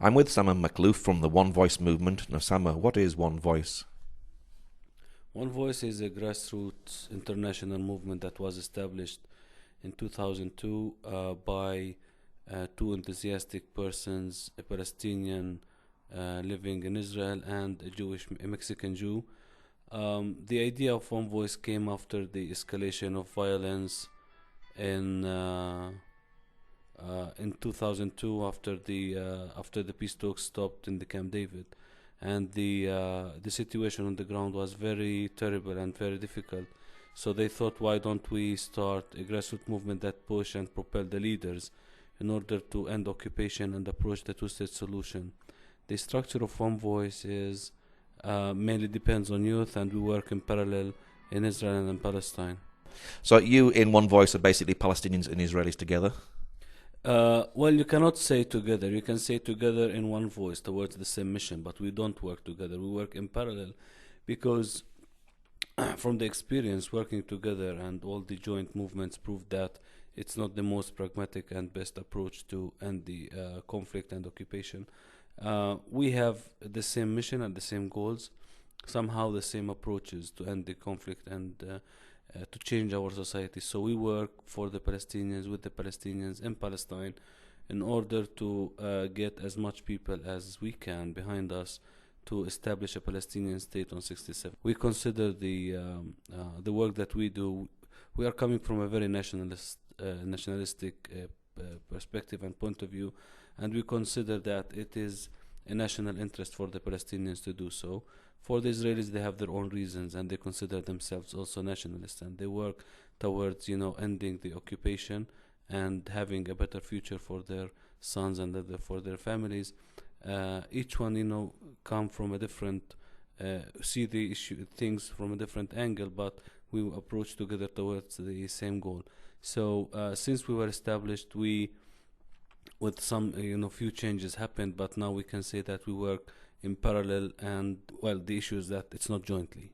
I'm with Sama Makhlouf from the One Voice movement. Now, Sama, what is One Voice? One Voice is a grassroots international movement that was established in 2002 by two enthusiastic persons, a Palestinian living in Israel and a Mexican Jew. The idea of One Voice came after the escalation of violence in 2002 after the peace talks stopped in the Camp David, and the situation on the ground was very terrible and very difficult. So they thought, why don't we start a grassroots movement that push and propel the leaders in order to end occupation and approach the two-state solution. The structure of One Voice is mainly depends on youth, and we work in parallel in Israel and in Palestine. So you in One Voice are basically Palestinians and Israelis together? Well, you cannot say together. You can say together in one voice towards the same mission, but we don't work together. We work in parallel because from the experience working together and all the joint movements prove that it's not the most pragmatic and best approach to end the conflict and occupation. We have the same mission and the same goals, somehow the same approaches to end the conflict and to change our society. So we work for the Palestinians, with the Palestinians in Palestine, in order to get as much people as we can behind us to establish a Palestinian state on 67. We consider the work that we do. We are coming from a very nationalistic perspective and point of view, and we consider that it is a national interest for the Palestinians to do so. For the Israelis, they have their own reasons, and they consider themselves also nationalists, and they work towards, ending the occupation and having a better future for their sons and for their families. Each one, come from a different, see the things from a different angle, but we approach together towards the same goal. So since we were established, with some, few changes happened, but now we can say that we work in parallel, and the issue is that it's not jointly.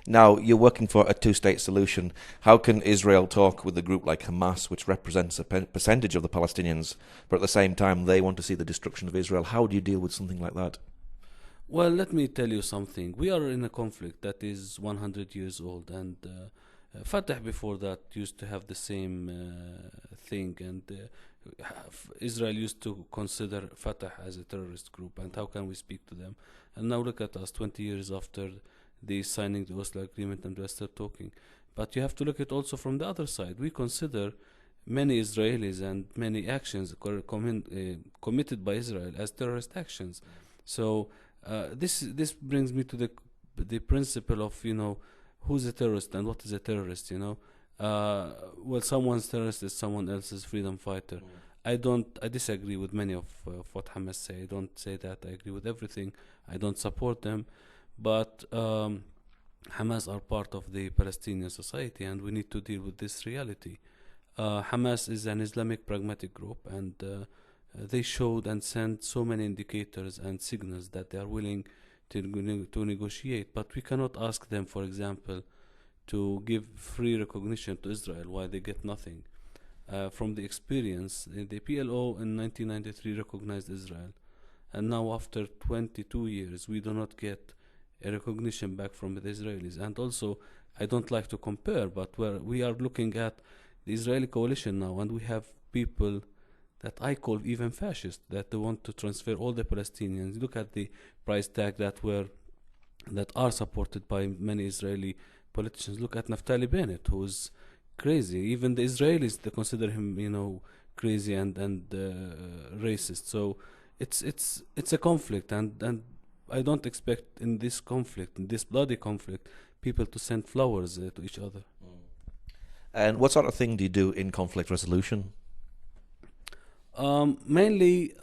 Now, you're working for a two-state solution. How can Israel talk with a group like Hamas, which represents a percentage of the Palestinians, but at the same time they want to see the destruction of Israel? How do you deal with something like that? Well, let me tell you something. We are in a conflict that is 100 years old, and Fatah before that used to have the same thing, and Israel used to consider Fatah as a terrorist group, and how can we speak to them? And now look at us, 20 years after the signing the Oslo Agreement, and we're still talking. But you have to look at also from the other side. We consider many Israelis and many actions committed by Israel as terrorist actions. So this brings me to the principle of who's a terrorist and what is a terrorist. Someone's terrorist is someone else's freedom fighter. I disagree with many of what Hamas say. I don't say that I agree with everything. I don't support them, but Hamas are part of the Palestinian society, and we need to deal with this reality. Hamas is an Islamic pragmatic group, and they showed and sent so many indicators and signals that they are willing to negotiate, but we cannot ask them, for example, to give free recognition to Israel while they get nothing. From the experience, the PLO in 1993 recognized Israel, and now after 22 years we do not get a recognition back from the Israelis. And also, I don't like to compare, but we are looking at the Israeli coalition now, and we have people that I call even fascist, that they want to transfer all the Palestinians. Look at the price tag that are supported by many Israeli politicians. Look at Naftali Bennett, who's crazy. Even the Israelis, they consider him, crazy and racist. So it's a conflict, and I don't expect in this conflict, in this bloody conflict, people to send flowers to each other. And what sort of thing do you do in conflict resolution? Mainly,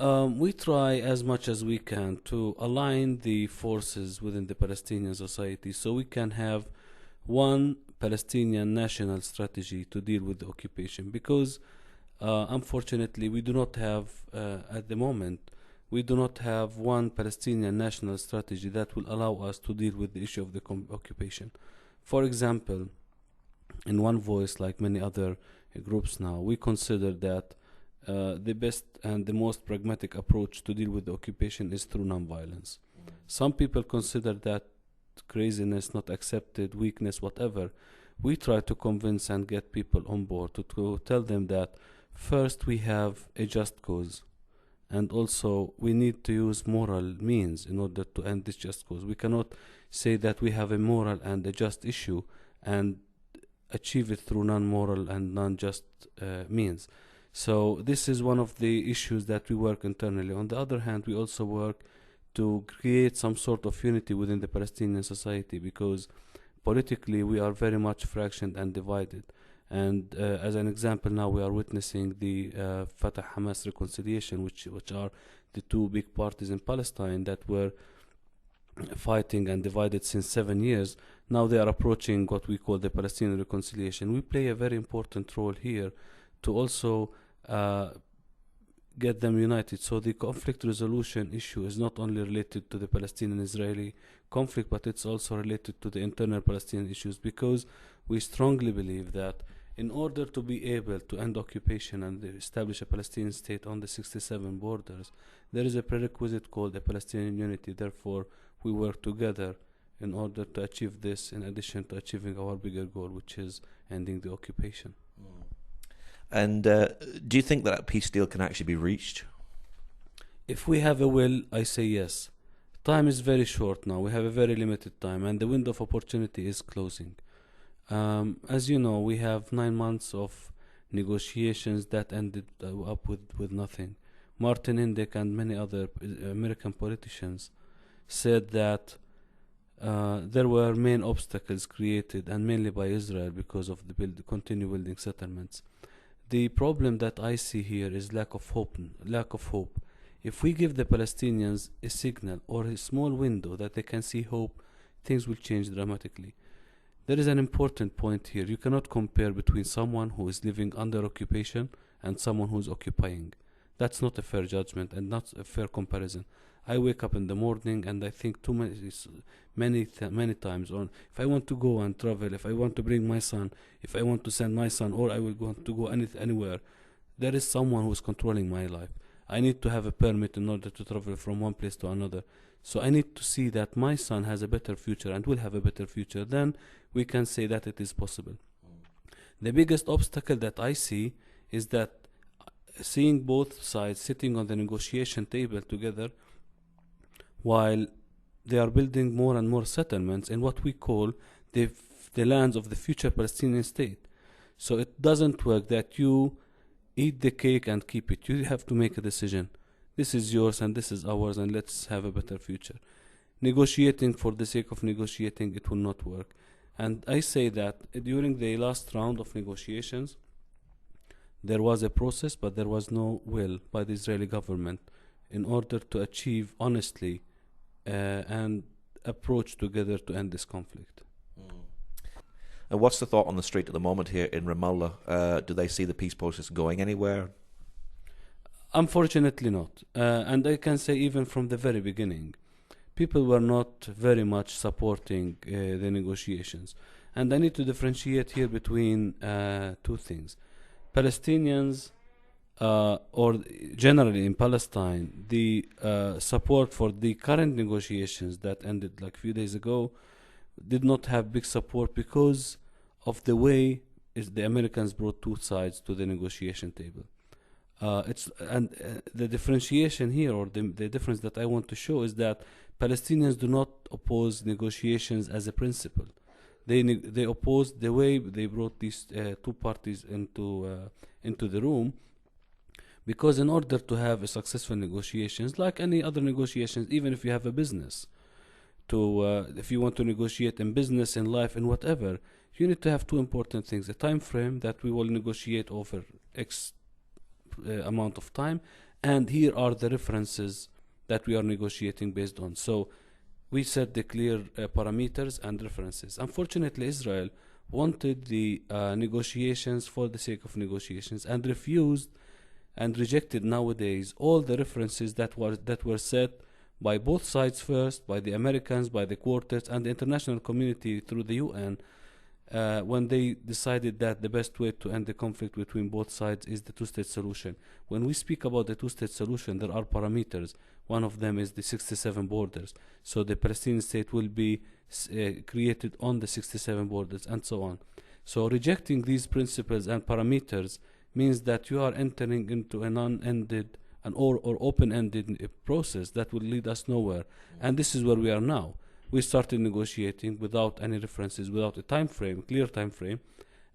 we try as much as we can to align the forces within the Palestinian society so we can have one Palestinian national strategy to deal with the occupation, because unfortunately we do not have, at the moment, we do not have one Palestinian national strategy that will allow us to deal with the issue of the occupation. For example, in One Voice, like many other groups now, we consider that the best and the most pragmatic approach to deal with the occupation is through nonviolence. Some people consider that craziness, not accepted, weakness, whatever. We try to convince and get people on board to tell them that first we have a just cause, and also we need to use moral means in order to end this just cause. We cannot say that we have a moral and a just issue and achieve it through non-moral and non-just means. So this is one of the issues that we work internally. On the other hand, we also work to create some sort of unity within the Palestinian society, because politically we are very much fractured and divided. And as an example, now we are witnessing the Fatah-Hamas reconciliation, which are the two big parties in Palestine that were fighting and divided since 7 years. Now they are approaching what we call the Palestinian reconciliation. We play a very important role here to also get them united. So the conflict resolution issue is not only related to the Palestinian-Israeli conflict, but it's also related to the internal Palestinian issues, because we strongly believe that in order to be able to end occupation and establish a Palestinian state on the 67 borders, there is a prerequisite called the Palestinian unity. Therefore, we work together in order to achieve this, in addition to achieving our bigger goal, which is ending the occupation. And do you think that a peace deal can actually be reached? If we have a will, I say yes. Time is very short now. We have a very limited time, and the window of opportunity is closing. As you know, we have 9 months of negotiations that ended up with nothing. Martin Indyk and many other American politicians said that there were main obstacles created, and mainly by Israel, because of the continue building settlements. The problem that I see here is lack of hope. If we give the Palestinians a signal or a small window that they can see hope, things will change dramatically. There is an important point here. You cannot compare between someone who is living under occupation and someone who is occupying. That's not a fair judgment and not a fair comparison. I wake up in the morning and I think many times on if I want to go and travel, if I want to bring my son, if I want to send my son, or I will want to go anywhere. There is someone who is controlling my life. I need to have a permit in order to travel from one place to another. So I need to see that my son has a better future and will have a better future. Then we can say that it is possible. The biggest obstacle that I see is that seeing both sides sitting on the negotiation table together while they are building more and more settlements in what we call the lands of the future Palestinian state. So it doesn't work that you eat the cake and keep it. You have to make a decision. This is yours and this is ours, and let's have a better future. Negotiating for the sake of negotiating, it will not work. And I say that during the last round of negotiations, there was a process, but there was no will by the Israeli government in order to achieve honestly and approach together to end this conflict. And what's the thought on the street at the moment here in Ramallah? Do they see the peace process going anywhere? Unfortunately not. And I can say even from the very beginning, people were not very much supporting the negotiations. And I need to differentiate here between two things. Palestinians, or generally in Palestine, the support for the current negotiations that ended like a few days ago did not have big support because of the way the Americans brought two sides to the negotiation table. The differentiation here, or the difference that I want to show, is that Palestinians do not oppose negotiations as a principle. They oppose the way they brought these two parties into the room, because in order to have a successful negotiations, like any other negotiations, even if you have a business, if you want to negotiate in business, in life, in whatever, you need to have two important things: a time frame that we will negotiate over X amount of time, and here are the references that we are negotiating based on. So we set the clear parameters and references. Unfortunately, Israel wanted the negotiations for the sake of negotiations and refused and rejected nowadays all the references that were set by both sides first, by the Americans, by the quartets, and the international community through the UN, when they decided that the best way to end the conflict between both sides is the two-state solution. When we speak about the two-state solution, there are parameters. One of them is the 67 borders. So the Palestinian state will be created on the 67 borders and so on. So rejecting these principles and parameters means that you are entering into an unended or open-ended process that will lead us nowhere. And this is where we are now. We started negotiating without any references, without a time frame, clear time frame,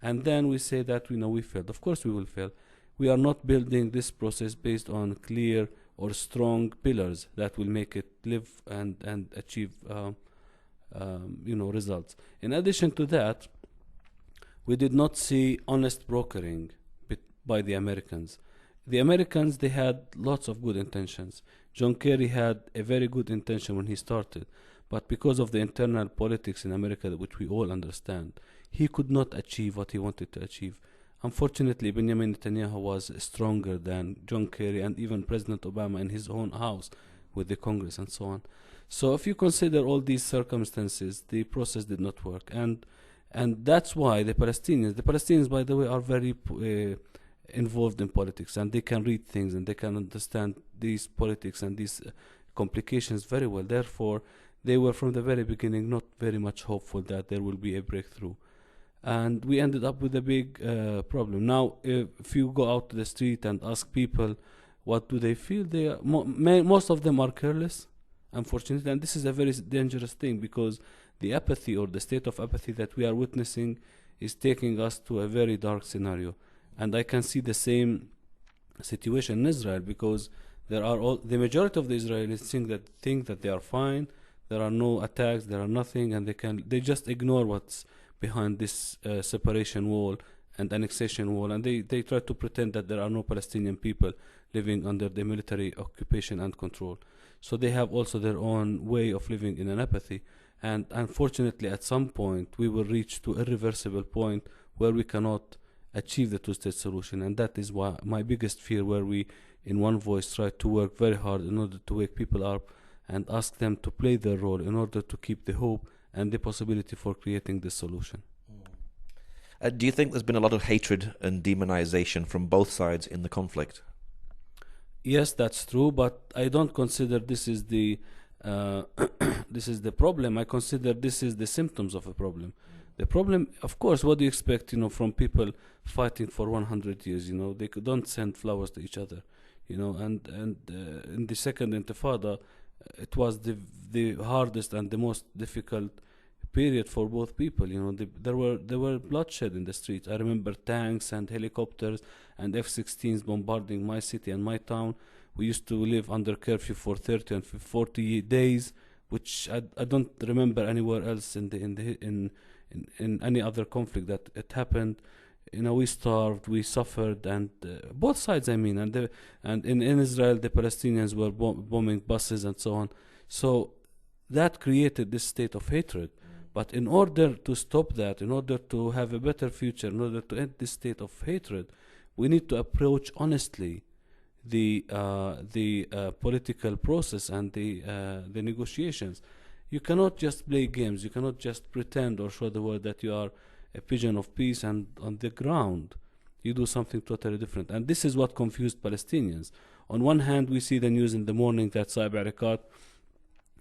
and then we say that we failed. Of course we will fail. We are not building this process based on clear or strong pillars that will make it live and achieve results. In addition to that, we did not see honest brokering by the Americans. The Americans, they had lots of good intentions. John Kerry had a very good intention when he started, but because of the internal politics in America, which we all understand, he could not achieve what he wanted to achieve. Unfortunately, Benjamin Netanyahu was stronger than John Kerry and even President Obama in his own house with the Congress and so on. So if you consider all these circumstances, the process did not work. And that's why the Palestinians, by the way, are very involved in politics, and they can read things and they can understand these politics and these complications very well. Therefore, they were from the very beginning not very much hopeful that there will be a breakthrough. And we ended up with a big problem. Now, if you go out to the street and ask people what do they feel, most of them are careless, unfortunately, and this is a very dangerous thing, because the apathy or the state of apathy that we are witnessing is taking us to a very dark scenario. And I can see the same situation in Israel, because the majority of the Israelis think that they are fine, there are no attacks, there are nothing, and they just ignore what's behind this separation wall and annexation wall, and they try to pretend that there are no Palestinian people living under the military occupation and control. So they have also their own way of living in an apathy, and unfortunately at some point we will reach to a irreversible point where we cannot achieve the two-state solution. And that is why my biggest fear, where we in one voice try to work very hard in order to wake people up and ask them to play their role in order to keep the hope and the possibility for creating this solution. Do you think there's been a lot of hatred and demonization from both sides in the conflict? Yes, that's true, but I don't consider this is the this is the problem. I consider this is the symptoms of a problem. The problem, of course, what do you expect, from people fighting for 100 years? They don't send flowers to each other, and in the second Intifada, it was the hardest and the most difficult period for both people. There were bloodshed in the streets. I remember tanks and helicopters and F-16s bombarding my city and my town. We used to live under curfew for 30 and 40 days, which I don't remember anywhere else in any other conflict that it happened. We starved, we suffered, and both sides, I mean, and in Israel, the Palestinians were bombing buses and so on. So that created this state of hatred. But in order to stop that, in order to have a better future, in order to end this state of hatred, we need to approach honestly the political process and the negotiations. You cannot just play games. You cannot just pretend or show the world that you are a pigeon of peace, and on the ground you do something totally different. And this is what confused Palestinians. On one hand, we see the news in the morning that Saeb Erekat,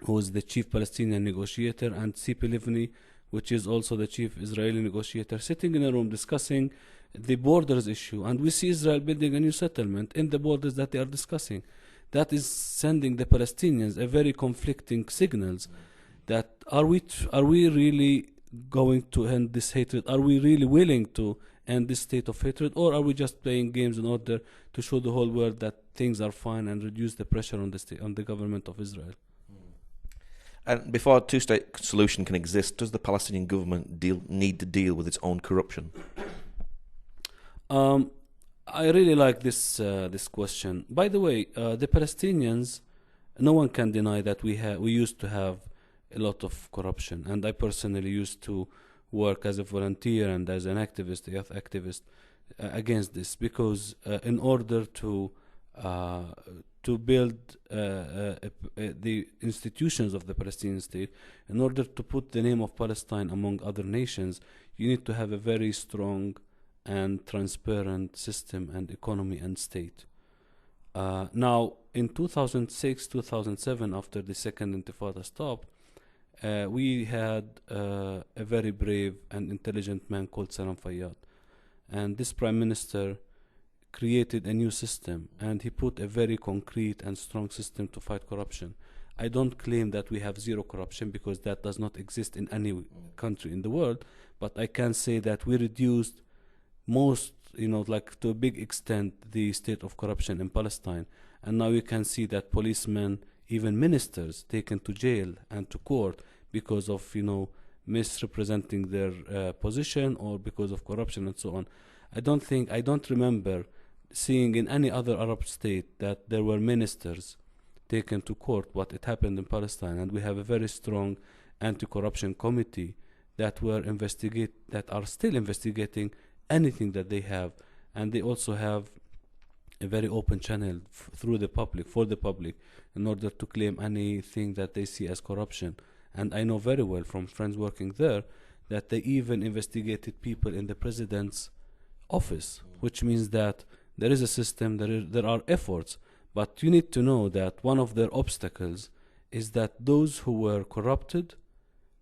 who is the chief Palestinian negotiator, and Tzipi Livni, which is also the chief Israeli negotiator, sitting in a room discussing the borders issue. And we see Israel building a new settlement in the borders that they are discussing. That is sending the Palestinians a very conflicting signals that are we really going to end this hatred? Are we really willing to end this state of hatred, or are we just playing games in order to show the whole world that things are fine and reduce the pressure on the government of Israel? And before a two-state solution can exist, does the Palestinian government need to deal with its own corruption? I really like this question. By the way, the Palestinians, no one can deny that we used to have a lot of corruption, and I personally used to work as a volunteer and as an activist, a youth activist, against this, because in order to to build the institutions of the Palestinian state, in order to put the name of Palestine among other nations, you need to have a very strong and transparent system and economy and state. Now, in 2006, 2007, after the second Intifada stopped, we had a very brave and intelligent man called Salam Fayyad. And this prime minister created a new system, and he put a very concrete and strong system to fight corruption. I don't claim that we have zero corruption, because that does not exist in any country in the world, but I can say that we reduced most, like to a big extent, the state of corruption in Palestine. And now you can see that policemen, even ministers, taken to jail and to court because of, misrepresenting their position, or because of corruption and so on. I don't remember seeing in any other Arab state that there were ministers taken to court, but it happened in Palestine. And we have a very strong anti-corruption committee that are still investigating anything that they have. And they also have a very open channel through the public, for the public, in order to claim anything that they see as corruption. And I know very well from friends working there that they even investigated people in the president's office, which means that there is a system, there are efforts. But you need to know that one of their obstacles is that those who were corrupted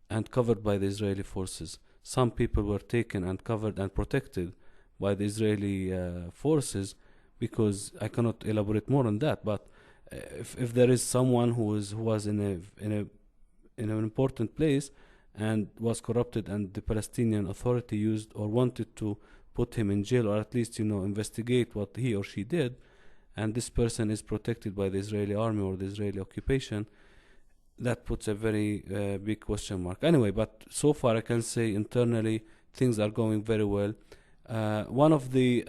and covered by the Israeli forces, some people were taken and covered and protected by the Israeli forces, because I cannot elaborate more on that. But if there is someone who was in an important place and was corrupted, and the Palestinian Authority used or wanted to put him in jail, or at least investigate what he or she did, and this person is protected by the Israeli army or the Israeli occupation, that puts a very big question mark. Anyway, but so far I can say internally things are going very well. One of the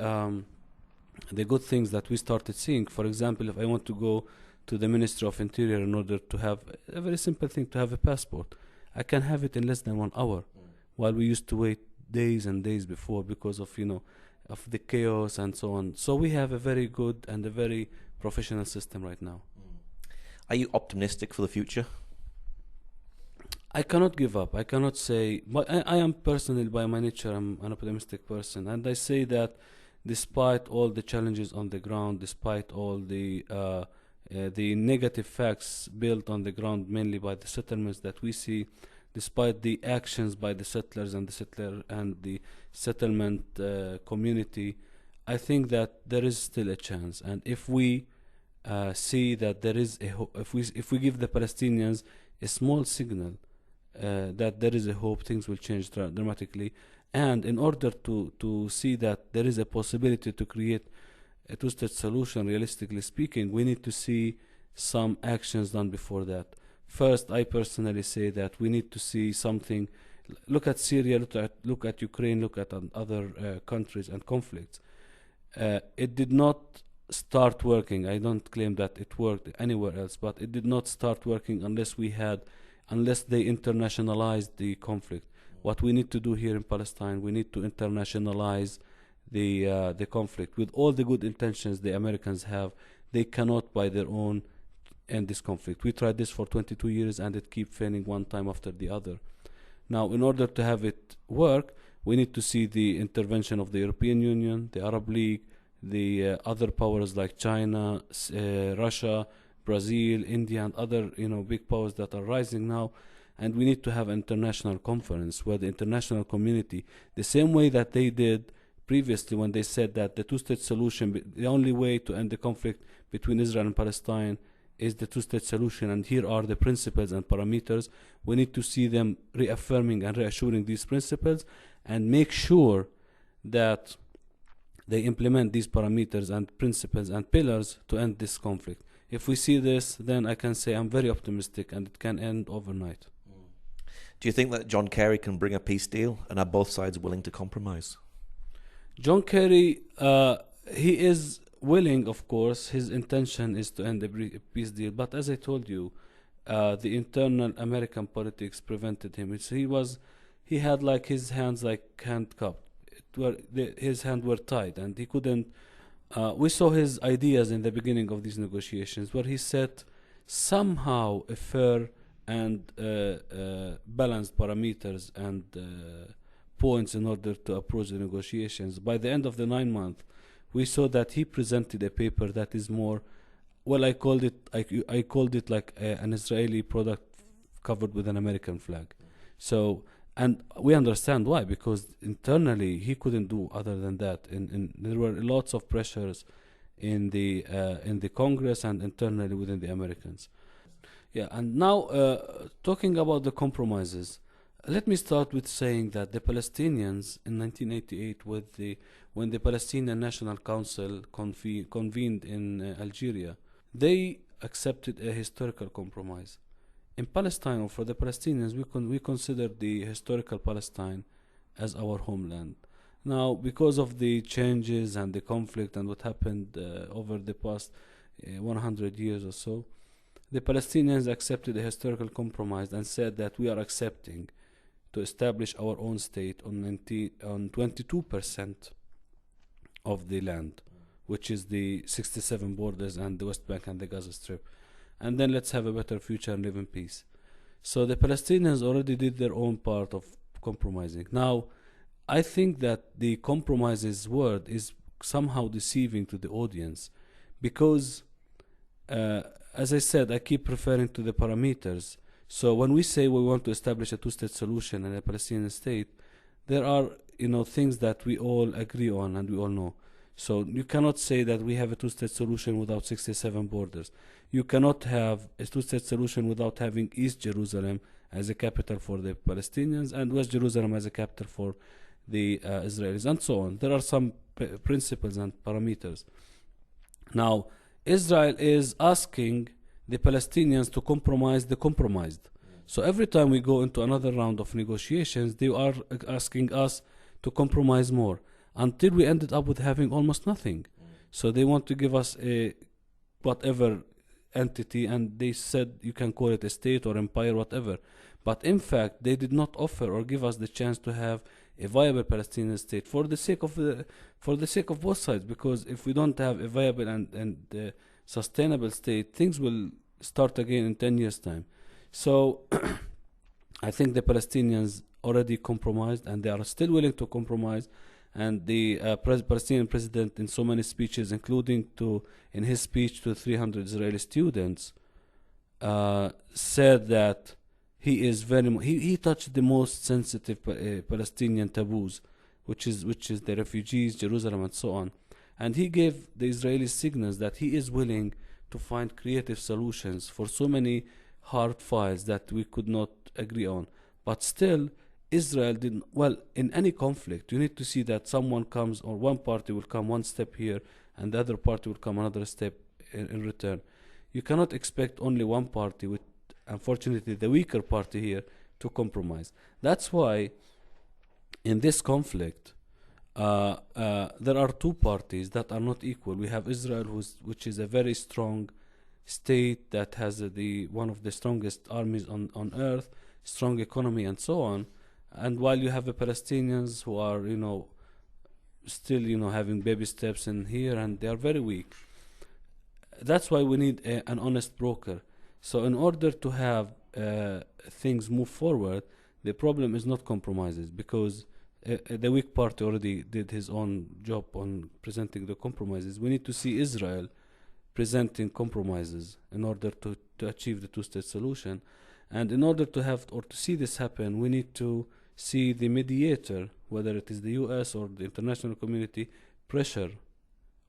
good things that we started seeing, for example, if I want to go to the Ministry of Interior in order to have a very simple thing, to have a passport, I can have it in less than 1 hour, while we used to wait days and days before, because of of the chaos and so on. So we have a very good and a very professional system right now. Are you optimistic for the future? I cannot give up. I cannot say, but I am personally, by my nature, I'm an optimistic person, and I say that despite all the challenges on the ground, despite all the negative facts built on the ground, mainly by the settlements that we see, despite the actions by the settlers and the settlement community, I think that there is still a chance. And if we see that there is a hope, if we give the Palestinians a small signal that there is a hope, things will change dramatically. And in order to see that there is a possibility to create a two-state solution, realistically speaking, we need to see some actions done before that. First, I personally say that we need to see something. Look at Syria, look at Ukraine, look at other countries and conflicts. It did not start working. I don't claim that it worked anywhere else, but it did not start working unless they internationalized the conflict. What we need to do here in Palestine, we need to internationalize the conflict. With all the good intentions the Americans have, they cannot by their own end this conflict. We tried this for 22 years and it keeps failing one time after the other. Now, in order to have it work, we need to see the intervention of the European Union, the Arab League, the other powers like China, Russia, Brazil, India, and other big powers that are rising now. And we need to have an international conference where the international community, the same way that they did previously when they said that the two-state solution, the only way to end the conflict between Israel and Palestine is the two-state solution, and here are the principles and parameters. We need to see them reaffirming and reassuring these principles, and make sure that they implement these parameters and principles and pillars to end this conflict. If we see this, then I can say I'm very optimistic and it can end overnight. Do you think that John Kerry can bring a peace deal, and are both sides willing to compromise? John Kerry, he is willing, of course. His intention is to end a peace deal, but as I told you, the internal American politics prevented him. He had like his hands like handcuffed. His hands were tied, and he couldn't We saw his ideas in the beginning of these negotiations, where he set somehow a fair and balanced parameters and points in order to approach the negotiations. By the end of the 9 months, we saw that he presented a paper that is more, well, I called it like an Israeli product covered with an American flag. So, and we understand why, because internally he couldn't do other than that. There were lots of pressures in the Congress and internally within the Americans. Yeah, and now talking about the compromises, let me start with saying that the Palestinians in 1988, when the Palestinian National Council convened in Algeria, they accepted a historical compromise. In Palestine, or for the Palestinians, we consider the historical Palestine as our homeland. Now, because of the changes and the conflict and what happened over the past 100 years or so, the Palestinians accepted a historical compromise and said that we are accepting to establish our own state on 22% of the land, which is the 67 borders and the West Bank and the Gaza Strip. And then let's have a better future and live in peace. So the Palestinians already did their own part of compromising. Now, I think that the compromises word is somehow deceiving to the audience because, as I said, I keep referring to the parameters. So when we say we want to establish a two-state solution and a Palestinian state, there are things that we all agree on and we all know. So you cannot say that we have a two-state solution without 67 borders. You cannot have a two-state solution without having East Jerusalem as a capital for the Palestinians and West Jerusalem as a capital for the Israelis, and so on. There are some principles and parameters. Now, Israel is asking the Palestinians to compromise the compromised. So every time we go into another round of negotiations, they are asking us to compromise more until we ended up with having almost nothing. So they want to give us a whatever entity, and they said you can call it a state or empire, whatever. But in fact, they did not offer or give us the chance to have a viable Palestinian state for the sake of both sides. Because if we don't have a viable and sustainable state, things will start again in 10 years' time. So I think the Palestinians already compromised, and they are still willing to compromise. And the Palestinian president, in so many speeches, including in his speech to 300 Israeli students, said that he touched the most sensitive Palestinian taboos, which is the refugees, Jerusalem, and so on. And he gave the Israeli signals that he is willing to find creative solutions for so many hard files that we could not agree on. But still, Israel didn't. Well, in any conflict, you need to see that someone comes, or one party will come one step here, and the other party will come another step in return. You cannot expect only one party, with unfortunately the weaker party here, to compromise. That's why in this conflict, there are two parties that are not equal. We have Israel, which is a very strong state that has one of the strongest armies on earth, strong economy, and so on. And while you have the Palestinians who are, still, having baby steps in here, and they are very weak. That's why we need an honest broker. So in order to have things move forward, the problem is not compromises, because the weak party already did his own job on presenting the compromises. We need to see Israel presenting compromises in order to achieve the two-state solution. And in order to have or to see this happen, we need to see the mediator, whether it is the US or the international community, pressure,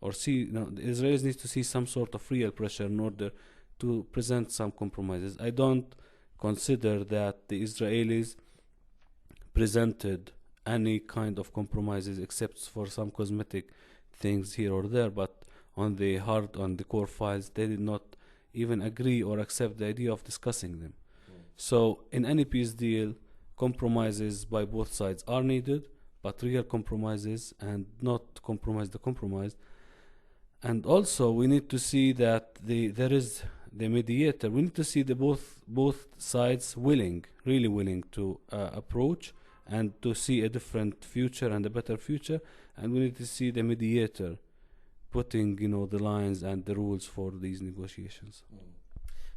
or the Israelis need to see some sort of real pressure in order to present some compromises. I don't consider that the Israelis presented any kind of compromises except for some cosmetic things here or there, but on the core files, they did not even agree or accept the idea of discussing them. So in any peace deal, compromises by both sides are needed, but real compromises, and not compromise the compromised. And also we need to see that there is the mediator. We need to see both sides really willing to approach and to see a different future and a better future. And we need to see the mediator putting, the lines and the rules for these negotiations.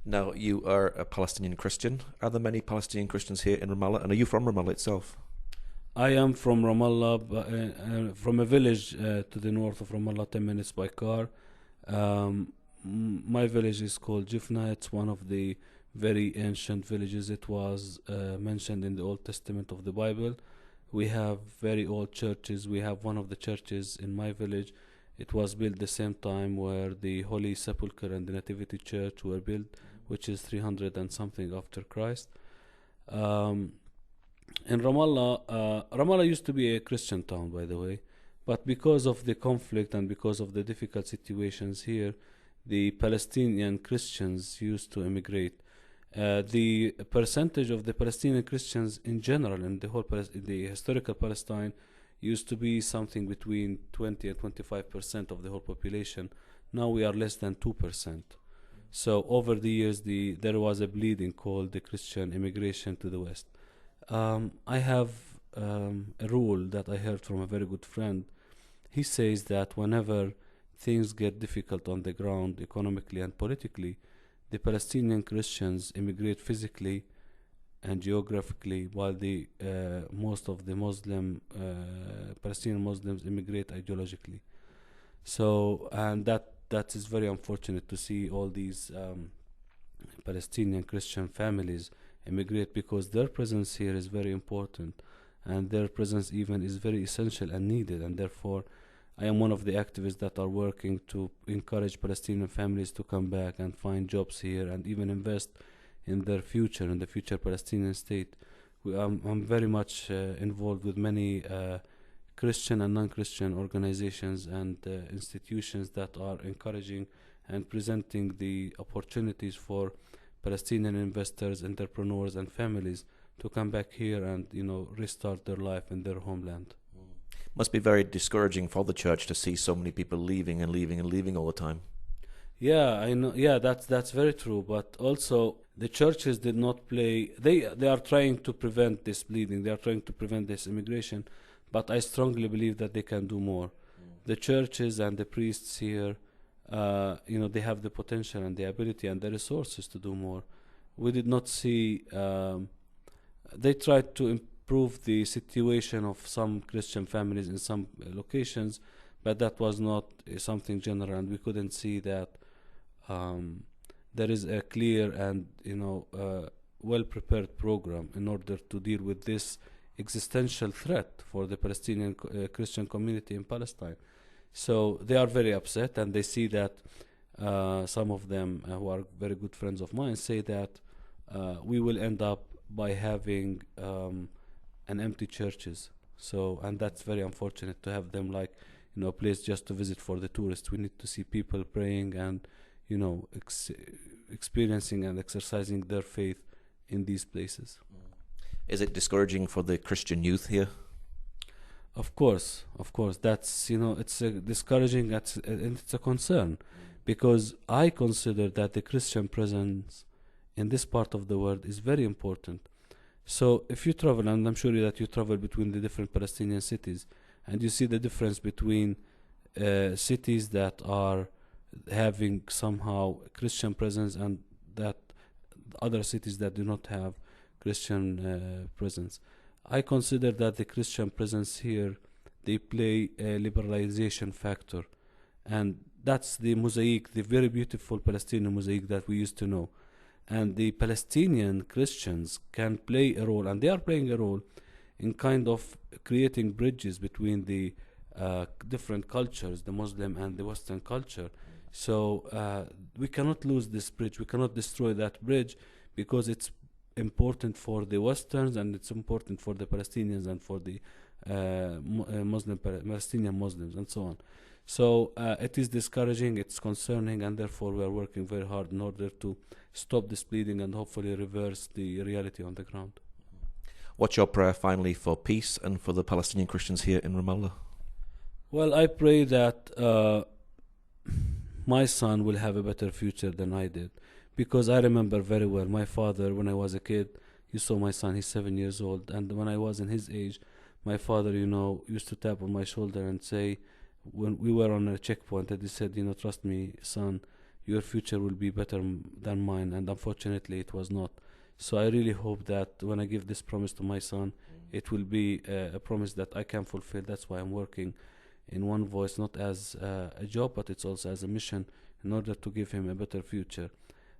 Now, you are a Palestinian Christian. Are there many Palestinian Christians here in Ramallah? And are you from Ramallah itself? I am from Ramallah, from a village to the north of Ramallah, 10 minutes by car. My village is called Jifna. It's one of the very ancient villages. It was mentioned in the Old Testament of the Bible. We have very old churches. We have one of the churches in my village. It was built the same time where the Holy Sepulchre and the Nativity Church were built, which is 300 and something after Christ. In Ramallah, Ramallah used to be a Christian town, by the way, but because of the conflict and because of the difficult situations here, the Palestinian Christians used to immigrate. The percentage of the Palestinian Christians in general in the whole the historical Palestine used to be something between 20 and 25% of the whole population. Now we are less than 2%. So over the years, there was a bleeding called the Christian immigration to the West. I have a rule that I heard from a very good friend. He says that whenever things get difficult on the ground, economically and politically, the Palestinian Christians immigrate physically and geographically, while the most of the Palestinian Muslims immigrate ideologically. So, and that is very unfortunate to see all these Palestinian Christian families immigrate, because their presence here is very important, and their presence even is very essential and needed. And therefore, I am one of the activists that are working to encourage Palestinian families to come back and find jobs here and even invest in their future, in the future Palestinian state. I'm very much involved with many Christian and non-Christian organizations and institutions that are encouraging and presenting the opportunities for Palestinian investors, entrepreneurs, and families to come back here and restart their life in their homeland. Must be very discouraging for the church to see so many people leaving and leaving and leaving all the time. Yeah, I know. Yeah, that's very true. But also, the churches did not play. They are trying to prevent this bleeding. They are trying to prevent this immigration. But I strongly believe that they can do more. The churches and the priests here, they have the potential and the ability and the resources to do more. We did not see. They tried to improve the situation of some Christian families in some locations, but that was not something general, and we couldn't see that there is a clear and well-prepared program in order to deal with this existential threat for the Palestinian Christian community in Palestine. So they are very upset, and they see that some of them who are very good friends of mine say that we will end up by having an empty churches. So, and that's very unfortunate to have them like a place just to visit for the tourists. We need to see people praying and experiencing and exercising their faith in these places. Is it discouraging for the Christian youth here? Of course. That's it's discouraging. And it's a concern, because I consider that the Christian presence in this part of the world is very important. So if you travel, and I'm sure that you travel between the different Palestinian cities, and you see the difference between cities that are having somehow Christian presence and that other cities that do not have Christian presence. I consider that the Christian presence here, they play a liberalization factor, and that's the mosaic, the very beautiful Palestinian mosaic that we used to know. And the Palestinian Christians can play a role, and they are playing a role in kind of creating bridges between the different cultures, the Muslim and the Western culture. So we cannot lose this bridge. We cannot destroy that bridge, because it's important for the Westerns, and it's important for the Palestinians and for the Palestinian Muslims and so on. So it is discouraging, it's concerning, and therefore we are working very hard in order to stop this bleeding and hopefully reverse the reality on the ground. What's your prayer finally for peace and for the Palestinian Christians here in Ramallah? Well, I pray that my son will have a better future than I did, because I remember very well my father, when I was a kid. You saw my son, he's 7 years old, and when I was in his age, my father, used to tap on my shoulder and say, when we were on a checkpoint, and he said, trust me, son, your future will be better than mine. And unfortunately, it was not. So I really hope that when I give this promise to my son, it will be a promise that I can fulfill. That's why I'm working in One Voice, not as a job, but it's also as a mission in order to give him a better future.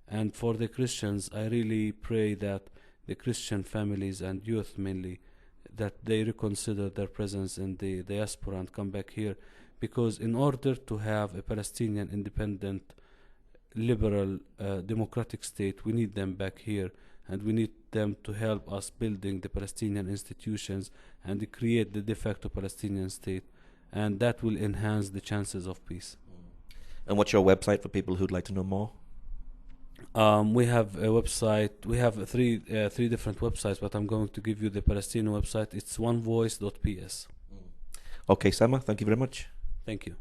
And for the Christians, I really pray that the Christian families and youth mainly, that they reconsider their presence in the diaspora and come back here, because in order to have a Palestinian independent, liberal, democratic state, we need them back here, and we need them to help us building the Palestinian institutions and create the de facto Palestinian state, and that will enhance the chances of peace. And what's your website for people who'd like to know more? We have a website. We have three different websites, but I'm going to give you the Palestinian website. It's onevoice.ps. Okay, Sama, thank you very much. Thank you.